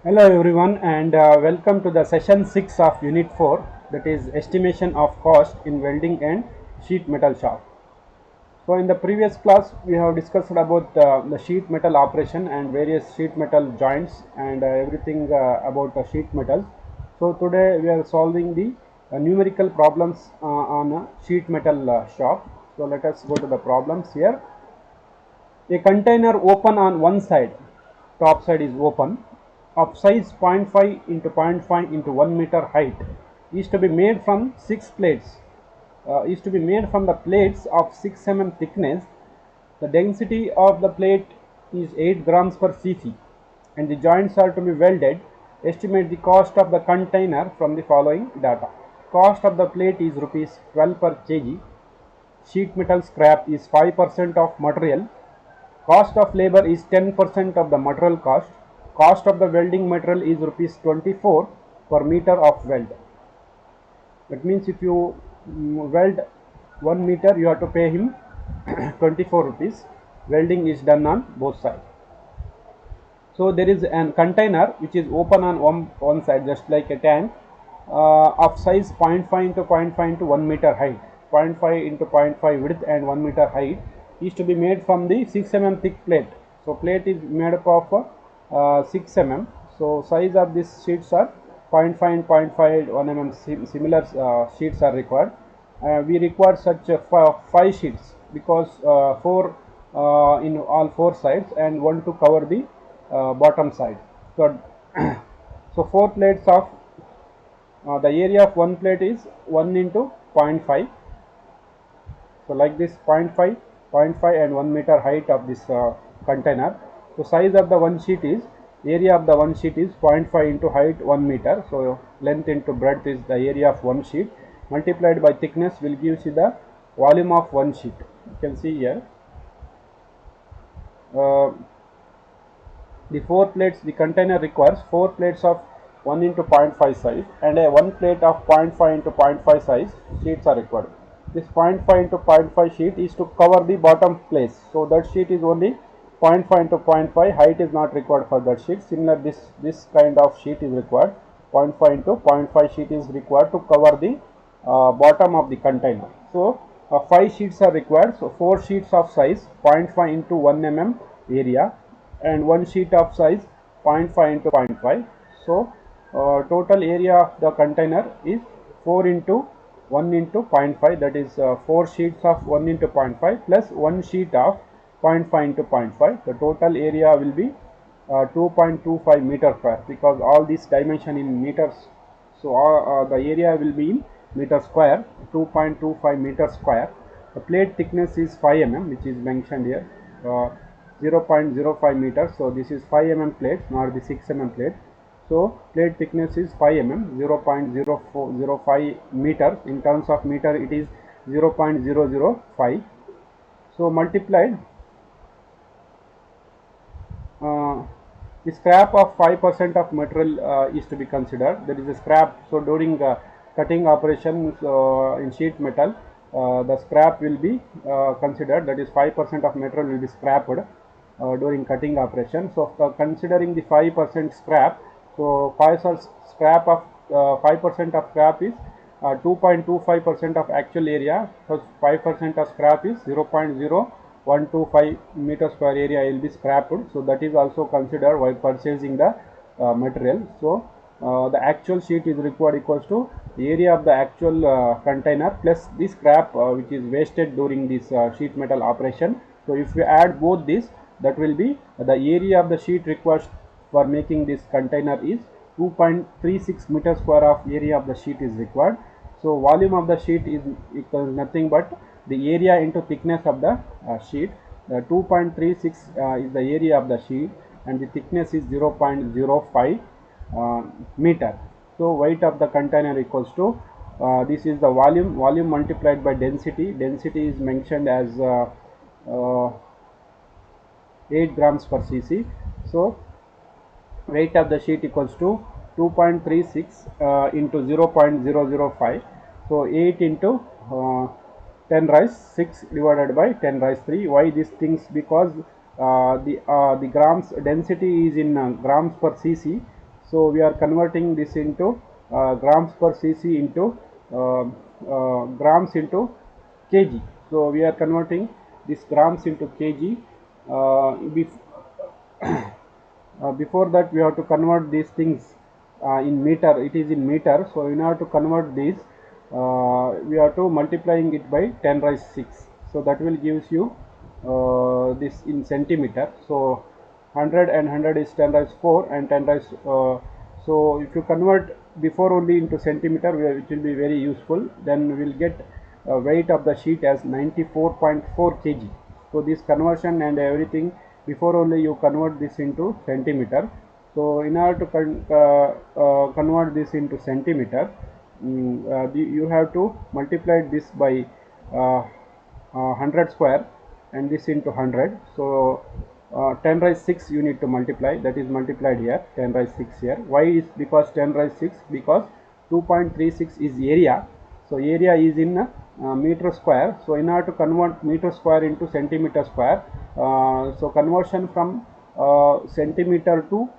Hello everyone and welcome to the session 6 of unit 4, that is estimation of cost in welding and sheet metal shop. So in the previous class we have discussed about the sheet metal operation and various sheet metal joints and everything about the sheet metal. So today we are solving the numerical problems on a sheet metal shop. So let us go to the problems here. A container open on one side, top side is open, of size 0.5 into 0.5 into 1 meter height is to be made from 6 plates, is to be made from the plates of 6 mm thickness. The density of the plate is 8 grams per cc and the joints are to be welded. Estimate the cost of the container from the following data. Cost of the plate is rupees 12 per kg. Sheet metal scrap is 5% of material. Cost of labor is 10% of the material cost. Cost of the welding material is rupees 24 per meter of weld. That means if you weld 1 meter, you have to pay him 24 rupees. Welding is done on both sides. So there is an container which is open on one side, just like a tank, of size 0.5 into 0.5 into 1 meter height. 0.5 into 0.5 width and 1 meter height is to be made from the 6 mm thick plate. So plate is made up of 6 mm. So size of these sheets are 0.5 and 0.5 1 mm. Similar sheets are required. We require such 5 sheets because 4 in all 4 sides and 1 to cover the bottom side. So, so 4 plates of the area of one plate is 1 into 0.5. So like this 0.5, 0.5 and 1 meter height of this container. So size of the one sheet is, area of the one sheet is 0.5 into height 1 meter. So length into breadth is the area of one sheet multiplied by thickness will give you the volume of one sheet. You can see here. Uh, the 4 plates, the container requires 4 plates of 1 into 0.5 size and a 1 plate of 0.5 into 0.5 size sheets are required. This 0.5 into 0.5 sheet is to cover the bottom place, so that sheet is only 0.5 into 0.5, height is not required for that sheet. Similar, this kind of sheet is required. 0.5 into 0.5 sheet is required to cover the bottom of the container. So 5 sheets are required. So 4 sheets of size 0.5 into 1 mm area and 1 sheet of size 0.5 into 0.5. So total area of the container is 4 into 1 into 0.5, that is 4 sheets of 1 into 0.5 plus 1 sheet of 0.5 into 0.5. The total area will be 2.25 meter square because all these dimension in meters. So the area will be in meter square, 2.25 meter square. The plate thickness is 5 mm, which is mentioned here, 0.05 meters. So this is 5 mm plate, not the 6 mm plate. So plate thickness is 5 mm, 0.0405 meters. In terms of meter, it is 0.005. So multiplied, uh, the scrap of 5% of material is to be considered. There is a scrap. So during cutting operations in sheet metal, the scrap will be considered. That is 5% of material will be scrapped during cutting operation. So considering the 5% scrap, so 5% scrap of 5% of scrap is 2.25% of actual area. So 5% of scrap is 0.0125 meter square area will be scrapped. So that is also considered while purchasing the material. So the actual sheet is required equals to the area of the actual container plus the scrap which is wasted during this sheet metal operation. So if we add both this, that will be the area of the sheet required for making this container is 2.36 meter square of area of the sheet is required. So volume of the sheet is equals nothing but the area into thickness of the sheet. 2.36 is the area of the sheet and the thickness is 0.05 meter. So weight of the container equals to this is the volume multiplied by density. Density is mentioned as uh, 8 grams per cc. So weight of the sheet equals to 2.36 into 0.005. So 8 into 10 raised 6 divided by 10 raised 3. Why these things? Because the grams density is in grams per cc So we are converting this into grams per cc into grams into kg. So we are converting this grams into kg. Before that, we have to convert these things in meter. It is in meter. So in order to convert this, we have to multiplying it by 10 raised 6. So that will gives you this in centimeter. So 100 and 100 is 10 raised 4 and 10 raised. So if you convert before only into centimeter, which will be very useful, then we will get weight of the sheet as 94.4 kg. So this conversion and everything, before only you convert this into centimeter. So in order to convert this into centimeter, you have to multiply this by 100 square and this into 100. So 10 raised 6 you need to multiply, that is multiplied here, 10 raised 6 here. Why is because 10 raised 6? Because 2.36 is area. So area is in meter square. So in order to convert meter square into centimeter square, so conversion from centimeter to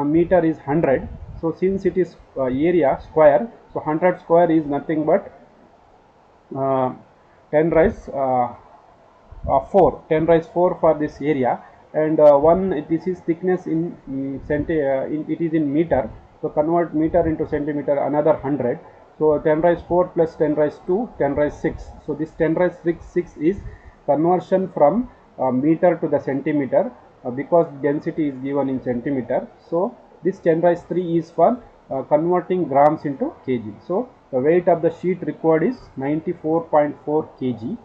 meter is 100. So since it is area square, so 100 square is nothing but 10 raised 4, 10 raised 4 for this area, and this is thickness in it is in meter. So convert meter into centimeter, another 100. So 10 raised 4 plus 10 raised 2, 10 raised 6. So this 10 raised 6 is conversion from meter to the centimeter, because density is given in centimeter. So this 10 raised 3 is for converting grams into kg. So the weight of the sheet required is 94.4 kg.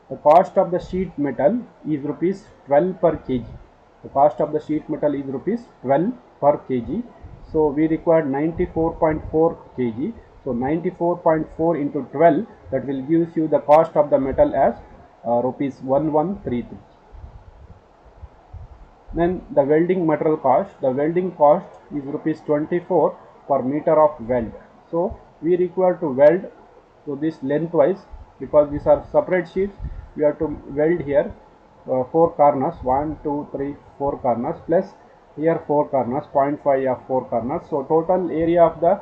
The cost of the sheet metal is rupees 12 per kg. The cost of the sheet metal is rupees 12 per kg. So we require 94.4 kg. So 94.4 into 12, that will gives you the cost of the metal as rupees 1133. Then the welding material cost. The welding cost is rupees 24 per meter of weld. So we require to weld to this lengthwise, because these are separate sheets. We have to weld here 4 corners, 1, 2, 3, 4 corners, plus here 4 corners, 0.5 of 4 corners. So total area of the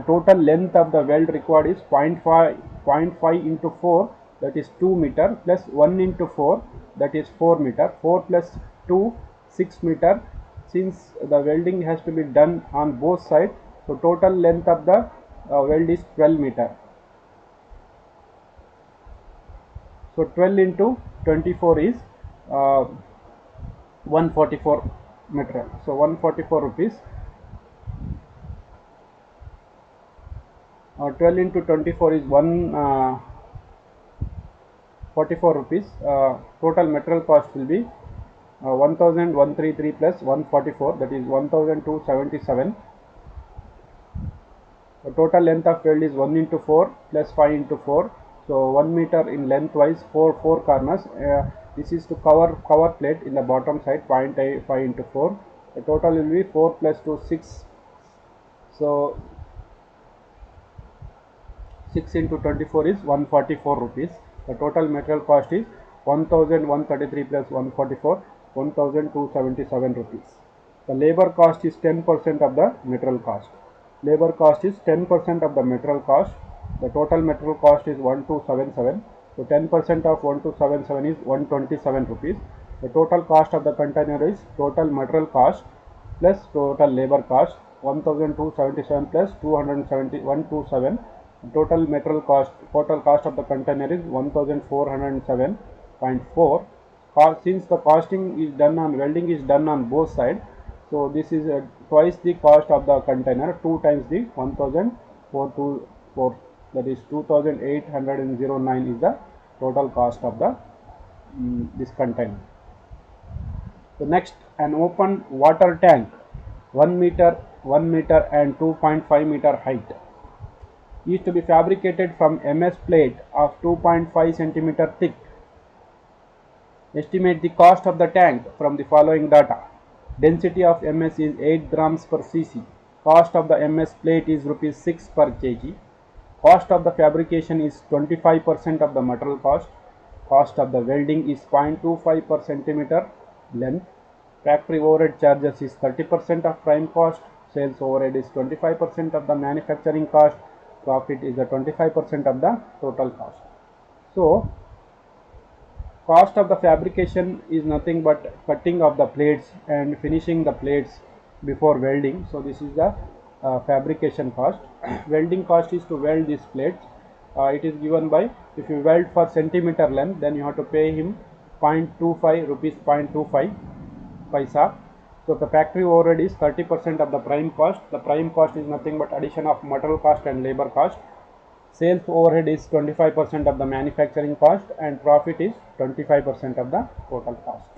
total length of the weld required is 0.5 into 4, that is 2 meter, plus 1 into 4, that is 4 meter. 4 plus 2, 6 meter. Since the welding has to be done on both sides, so total length of the weld is 12 meter. So 12 into 24 is 144 meter. So 144 rupees. 12 into 24 is 144 rupees. Total material cost will be 1133 plus 144, that is 1277. The total length of weld is 1 into 4 plus 5 into 4. So 1 meter in lengthwise, 4 corners. This is to cover plate in the bottom side, 0.5 into 4. The total will be 4 plus 2, 6. So 6 into 24 is 144 rupees. The total material cost is 1133 plus 144, 1277 rupees. The labor cost is 10% of the material cost. Labor cost is 10% of the material cost. The total material cost is 1277. So 10% of 1277 is 127 rupees. The total cost of the container is total material cost plus total labor cost, 1277 plus 270, 127. Total material cost, total cost of the container is 1407.4. Since the costing is done on, welding is done on both sides, so this is twice the cost of the container, 2 times the 1424, that is 2809 is the total cost of the this container. So next, an open water tank, 1 meter and 2.5 meter height, is to be fabricated from MS plate of 2.5 centimeter thick. Estimate the cost of the tank from the following data. Density of MS is 8 grams per cc. Cost of the MS plate is rupees 6 per kg. Cost of the fabrication is 25% of the material cost. Cost of the welding is 0.25 per centimeter length. Factory overhead charges is 30% of prime cost. sales overhead is 25% of the manufacturing cost, profit is the 25% of the total cost. So cost of the fabrication is nothing but cutting of the plates and finishing the plates before welding. So this is the fabrication cost. Welding cost is to weld these plates. It is given by, if you weld for centimeter length, then you have to pay him 0.25 rupees, 0.25 paisa. So the factory overhead is 30% of the prime cost. The prime cost is nothing but addition of material cost and labor cost. Sales overhead is 25% of the manufacturing cost, and profit is 25% of the total cost.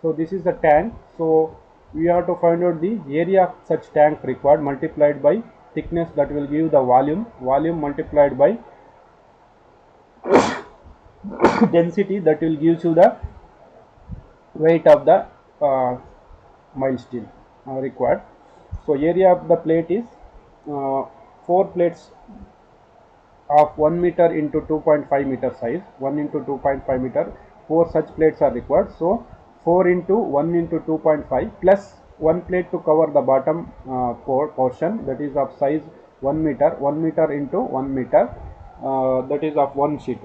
So this is the tank. So we have to find out the area of such tank required multiplied by thickness, that will give the volume multiplied by density, that will give you the weight of the mild steel required. So area of the plate is 4 plates of 1 meter into 2.5 meter size, 1 into 2.5 meter, 4 such plates are required. So 4 into 1 into 2.5 plus 1 plate to cover the bottom portion, that is of size 1 meter, 1 meter into 1 meter, that is of one sheet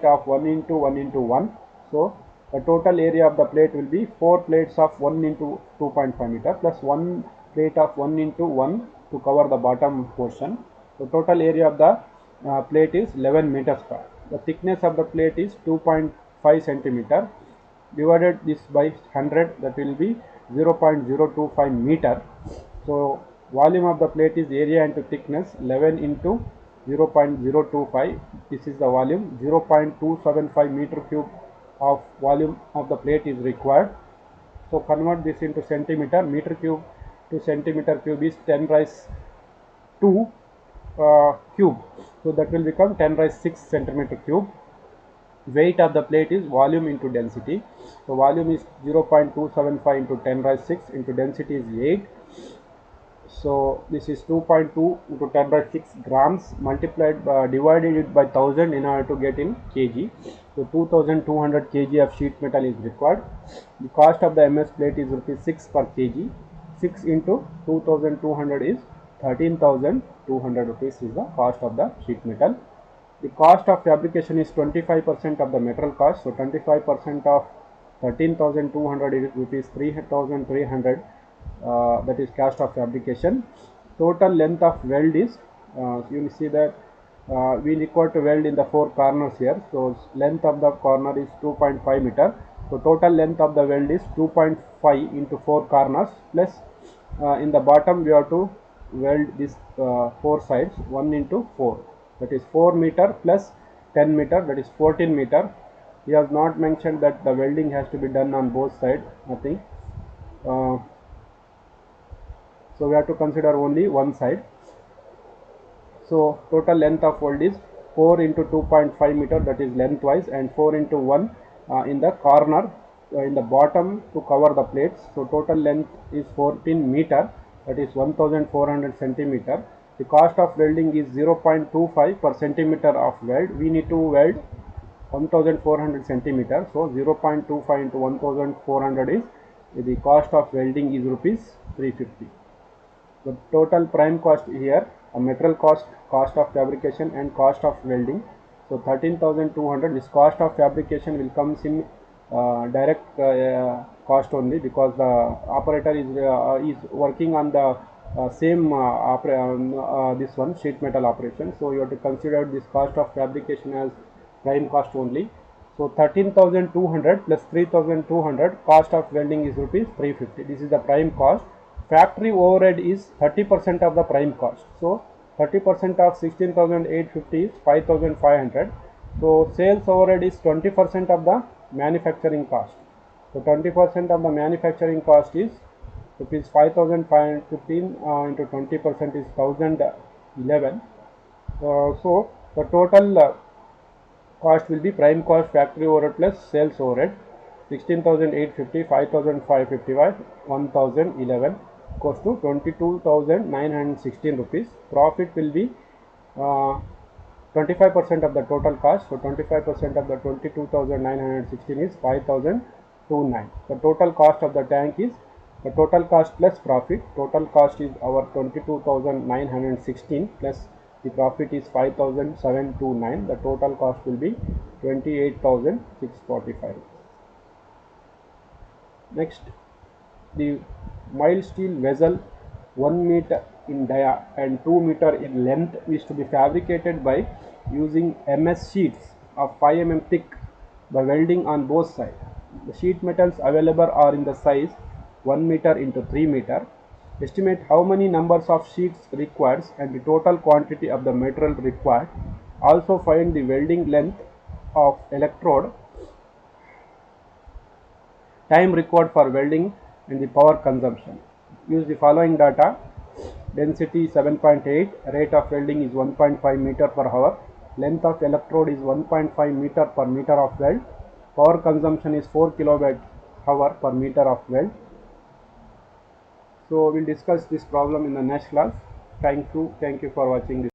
of 1 into 1 into 1. So the total area of the plate will be 4 plates of 1 into 2.5 meter plus 1 plate of 1 into 1 to cover the bottom portion. So total area of the plate is 11 meters square. The thickness of the plate is 2.5 centimeter. Divided this by 100, that will be 0.025 meter. So volume of the plate is area into thickness 11 into 0.025. This is the volume. 0.275 meter cube of volume of the plate is required. So convert this into centimeter. Meter cube to centimeter cube is 10 raised 2 cube. So that will become 10 raised 6 centimeter cube. Weight of the plate is volume into density. So volume is 0.275 into 10 raised 6 into density is 8. So this is 2.2 into 10 raised 6 grams multiplied divided it by 1000 in order to get in kg. So 2200 kg of sheet metal is required. The cost of the MS plate is rupees 6 per kg. 6 into 2200 is 13,200 rupees is the cost of the sheet metal. The cost of fabrication is 25% of the material cost. So 25% of 13,200 is rupees 3,300. That is cost of fabrication. Total length of weld is, you will see that we require to weld in the 4 corners here. So length of the corner is 2.5 meter. So total length of the weld is 2.5 into 4 corners plus in the bottom we have to weld this 4 sides 1 into 4, that is 4 meter plus 10 meter, that is 14 meter. He has not mentioned that the welding has to be done on both sides, nothing. So we have to consider only one side. So total length of weld is 4 into 2.5 meter, that is lengthwise, and 4 into 1 in the corner in the bottom to cover the plates. So total length is 14 meter, that is 1400 centimeter. The cost of welding is 0.25 per centimeter of weld. We need to weld 1400 centimeter. So 0.25 into 1400 is the cost of welding is rupees 350. The total prime cost here, a material cost, cost of fabrication and cost of welding. So 13,200. This cost of fabrication will comes in direct cost only, because the operator is working on the same this one sheet metal operation. So you have to consider this cost of fabrication as prime cost only. So 13,200 plus 3,200, cost of welding is rupees 350. This is the prime cost. Factory overhead is 30% of the prime cost. So 30% of 16,850 is 5,500. So sales overhead is 20% of the manufacturing cost. So 20% of the manufacturing cost is rupees 5,515 into 20% is 1,011. So the total cost will be prime cost, factory overhead plus sales overhead. 16,850, 5,555, 1,011 goes to 22,916 rupees. Profit will be 25% of the total cost. So 25% of the 22,916 is 5,029. The total cost of the tank is The total cost plus profit. Total cost is our 22,916 plus the profit is 5,729. The total cost will be 28,645. Next, the mild steel vessel 1 meter in dia and 2 meter in length is to be fabricated by using MS sheets of 5 mm thick by welding on both sides. The sheet metals available are in the size 1 meter into 3 meter. Estimate how many numbers of sheets required and the total quantity of the material required. Also find the welding length of electrode, time required for welding and the power consumption. Use the following data: density 7.8, rate of welding is 1.5 meter per hour, length of electrode is 1.5 meter per meter of weld, power consumption is 4 kilowatt hour per meter of weld. So we'll discuss this problem in the next class. Thank you for watching this.